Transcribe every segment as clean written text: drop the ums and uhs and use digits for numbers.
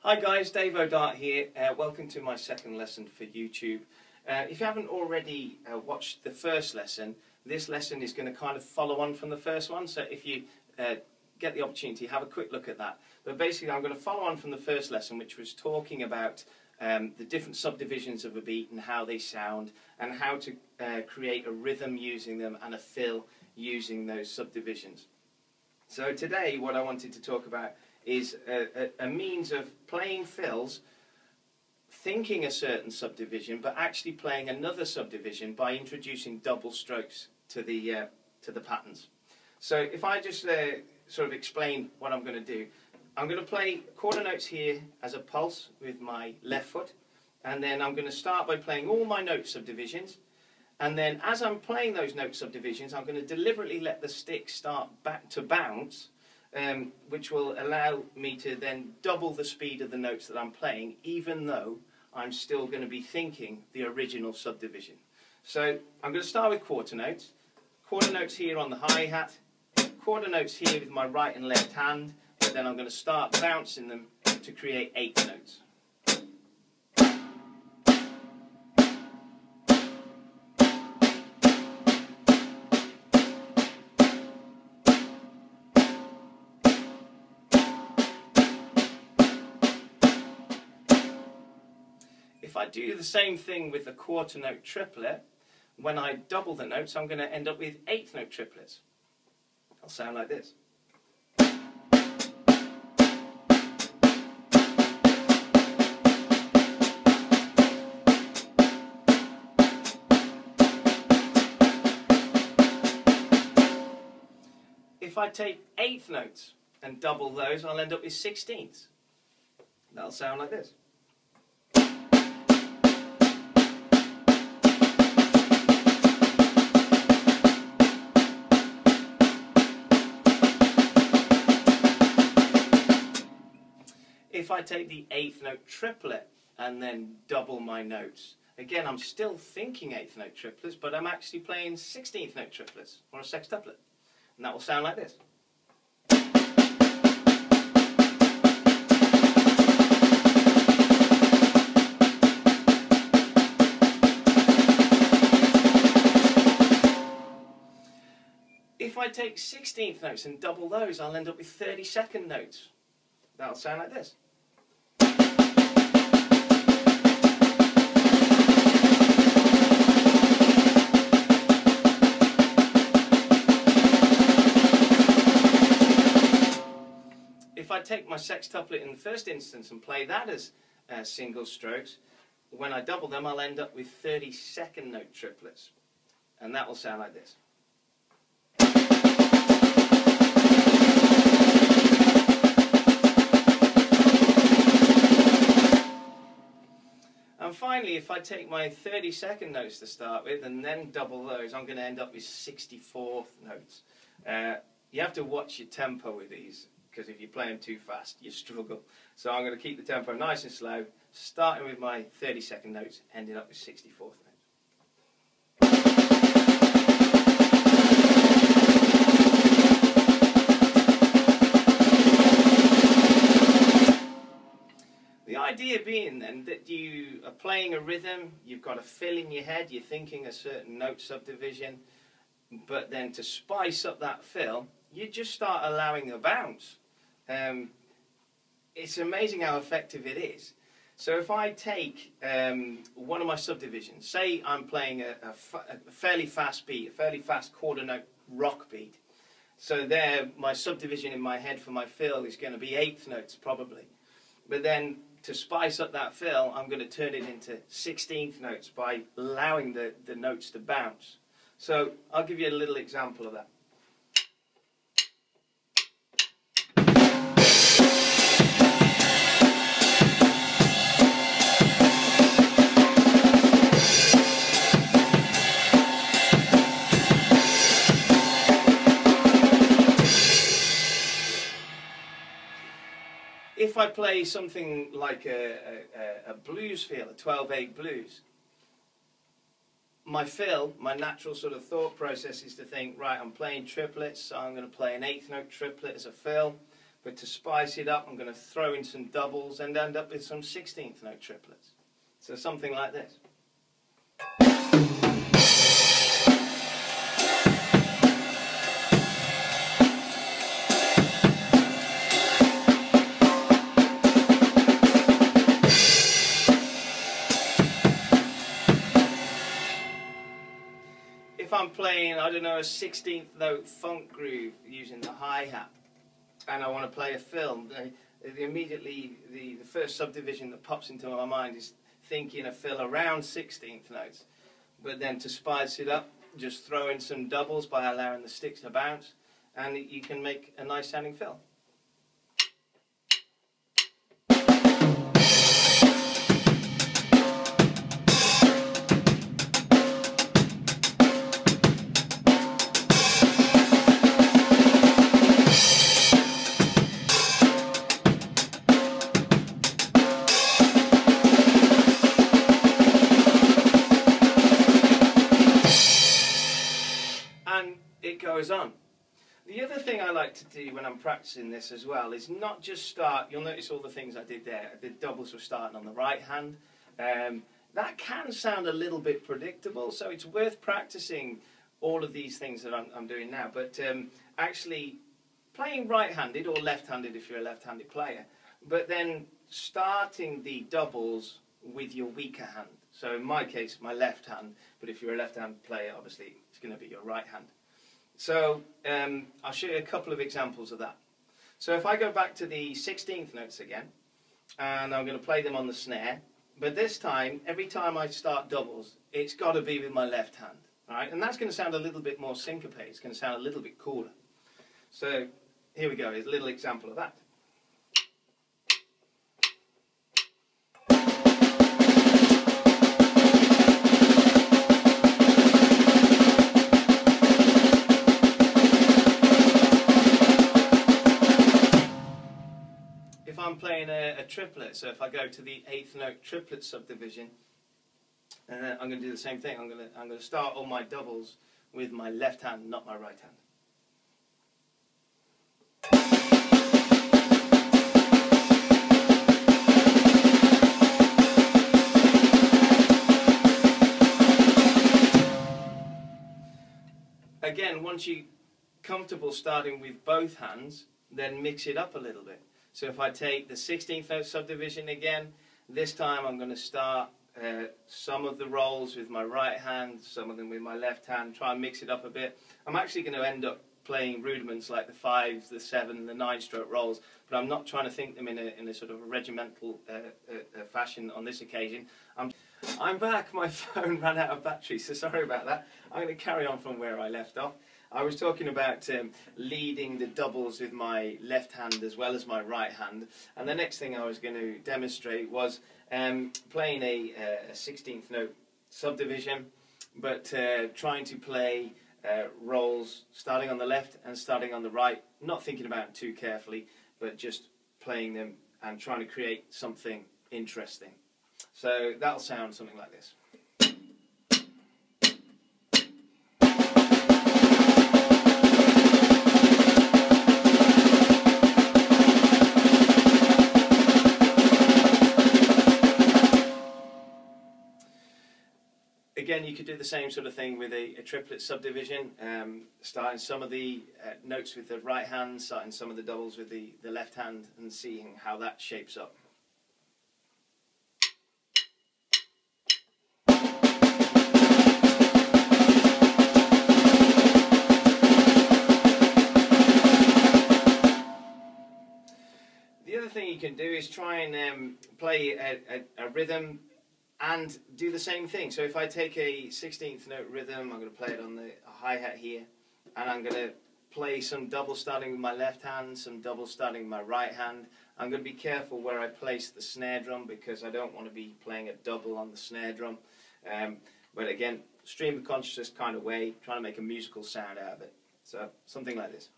Hi guys, Dave O'Dart here. Welcome to my second lesson for YouTube. If you haven't already watched the first lesson, this lesson is going to kind of follow on from the first one. So if you get the opportunity, have a quick look at that. But basically I'm going to follow on from the first lesson, which was talking about the different subdivisions of a beat and how they sound, and how to create a rhythm using them and a fill using those subdivisions. So today what I wanted to talk about is a means of playing fills, thinking a certain subdivision, but actually playing another subdivision by introducing double strokes to the patterns. So if I just sort of explain what I'm going to do, I'm going to play quarter notes here as a pulse with my left foot, and then I'm going to start by playing all my note subdivisions, and then as I'm playing those note subdivisions, I'm going to deliberately let the stick start back to bounce, which will allow me to then double the speed of the notes that I'm playing, even though I'm still going to be thinking the original subdivision. So I'm going to start with quarter notes here on the hi-hat, quarter notes here with my right and left hand, but then I'm going to start bouncing them to create eighth notes. If I do the same thing with the quarter note triplet, when I double the notes, I'm going to end up with eighth note triplets. They'll sound like this. If I take eighth notes and double those, I'll end up with sixteenths. That'll sound like this. If I take the eighth note triplet and then double my notes, again I'm still thinking eighth note triplets, but I'm actually playing 16th note triplets, or a sextuplet, and that will sound like this. If I take 16th notes and double those, I'll end up with 32nd notes. That'll sound like this. If I take my sextuplet in the first instance and play that as single strokes, when I double them I'll end up with 32nd note triplets, and that will sound like this. And finally, if I take my 32nd notes to start with and then double those, I'm going to end up with 64th notes. You have to watch your tempo with these, because if you play them too fast, you struggle. So I'm going to keep the tempo nice and slow, starting with my 32nd notes, ending up with 64th notes. The idea being then that you are playing a rhythm, you've got a fill in your head, you're thinking a certain note subdivision, but then to spice up that fill, you just start allowing a bounce. It's amazing how effective it is. So if I take one of my subdivisions, say I'm playing a fairly fast beat, a fairly fast quarter note rock beat, so there my subdivision in my head for my fill is going to be eighth notes probably, but then to spice up that fill, I'm going to turn it into 16th notes by allowing the notes to bounce. So I'll give you a little example of that. If I play something like a blues feel, a 12/8 blues, my fill, my natural sort of thought process is to think, right, I'm playing triplets, so I'm going to play an eighth note triplet as a fill, But to spice it up, I'm going to throw in some doubles and end up with some 16th note triplets. So something like this. If I'm playing, I don't know, a 16th note funk groove using the hi-hat, and I want to play a fill, immediately the first subdivision that pops into my mind is thinking a fill around 16th notes. But then to spice it up, just throw in some doubles by allowing the sticks to bounce, and you can make a nice sounding fill. It goes on. The other thing I like to do when I'm practicing this as well is not just start, you'll notice all the things I did there. The doubles were starting on the right hand. That can sound a little bit predictable, so it's worth practicing all of these things that I'm doing now. But actually playing right-handed or left-handed if you're a left-handed player, but then starting the doubles with your weaker hand. So in my case, my left hand, but if you're a left-hand player, obviously it's going to be your right hand. So I'll show you a couple of examples of that. So if I go back to the 16th notes again, and I'm going to play them on the snare, but this time, every time I start doubles, it's got to be with my left hand. All right? And that's going to sound a little bit more syncopated. It's going to sound a little bit cooler. So here we go. Here's a little example of that. If I'm playing a triplet, so if I go to the 8th note triplet subdivision, and then I'm going to do the same thing. I'm going to start all my doubles with my left hand, not my right hand. Again, once you're comfortable starting with both hands, then mix it up a little bit. So if I take the 16th note subdivision again, this time I'm going to start some of the rolls with my right hand, some of them with my left hand, try and mix it up a bit. I'm actually going to end up playing rudiments like the 5, the 7, the 9-stroke rolls, but I'm not trying to think them in a sort of a regimental fashion on this occasion. I'm back, my phone ran out of battery, so sorry about that. I'm going to carry on from where I left off. I was talking about leading the doubles with my left hand as well as my right hand, and the next thing I was going to demonstrate was playing a 16th note subdivision, but trying to play rolls starting on the left and starting on the right, not thinking about them too carefully, but just playing them and trying to create something interesting. So that'll sound something like this. Again, you could do the same sort of thing with a triplet subdivision, starting some of the notes with the right hand, starting some of the doubles with the left hand, and seeing how that shapes up. The other thing you can do is try and play a rhythm and do the same thing. So if I take a 16th note rhythm, I'm going to play it on the hi-hat here, and I'm going to play some doubles starting with my left hand, some doubles starting with my right hand. I'm going to be careful where I place the snare drum because I don't want to be playing a double on the snare drum. But again, stream of consciousness kind of way, trying to make a musical sound out of it. So something like this.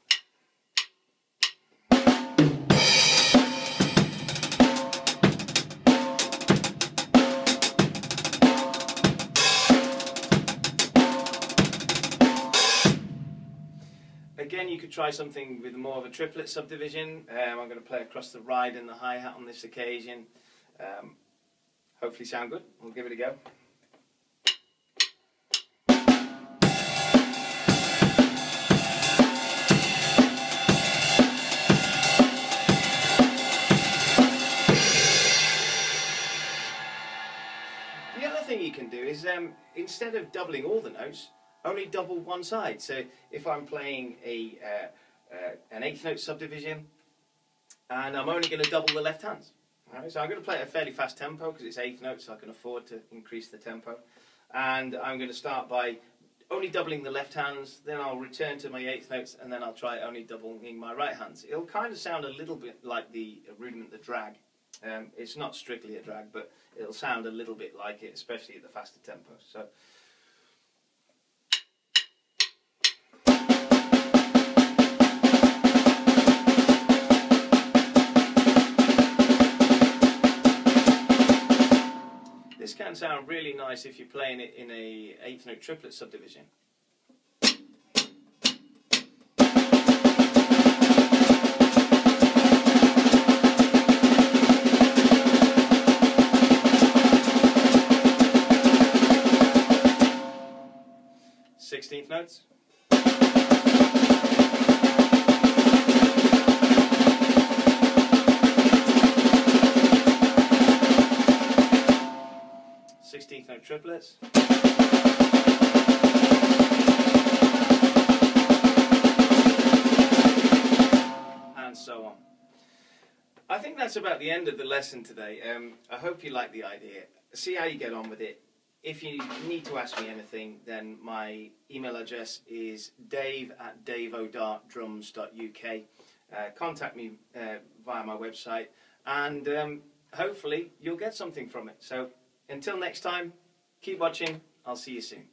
Again, you could try something with more of a triplet subdivision. I'm going to play across the ride and the hi-hat on this occasion. Hopefully sound good. We'll give it a go. The other thing you can do is, instead of doubling all the notes, only double one side. So if I'm playing an eighth note subdivision, and I'm only going to double the left hands. Right, so I'm going to play at a fairly fast tempo because it's eighth notes, so I can afford to increase the tempo. And I'm going to start by only doubling the left hands, then I'll return to my eighth notes, and then I'll try only doubling my right hands. It'll kind of sound a little bit like the rudiment, the drag. It's not strictly a drag, but it'll sound a little bit like it, especially at the faster tempo. So. This can sound really nice if you're playing it in a eighth note triplet subdivision. Sixteenth notes. Sixteenth note triplets. And so on. I think that's about the end of the lesson today. I hope you like the idea. See how you get on with it. If you need to ask me anything, then my email address is dave@daveodartdrums.uk. Contact me via my website, and hopefully you'll get something from it. So until next time, keep watching. I'll see you soon.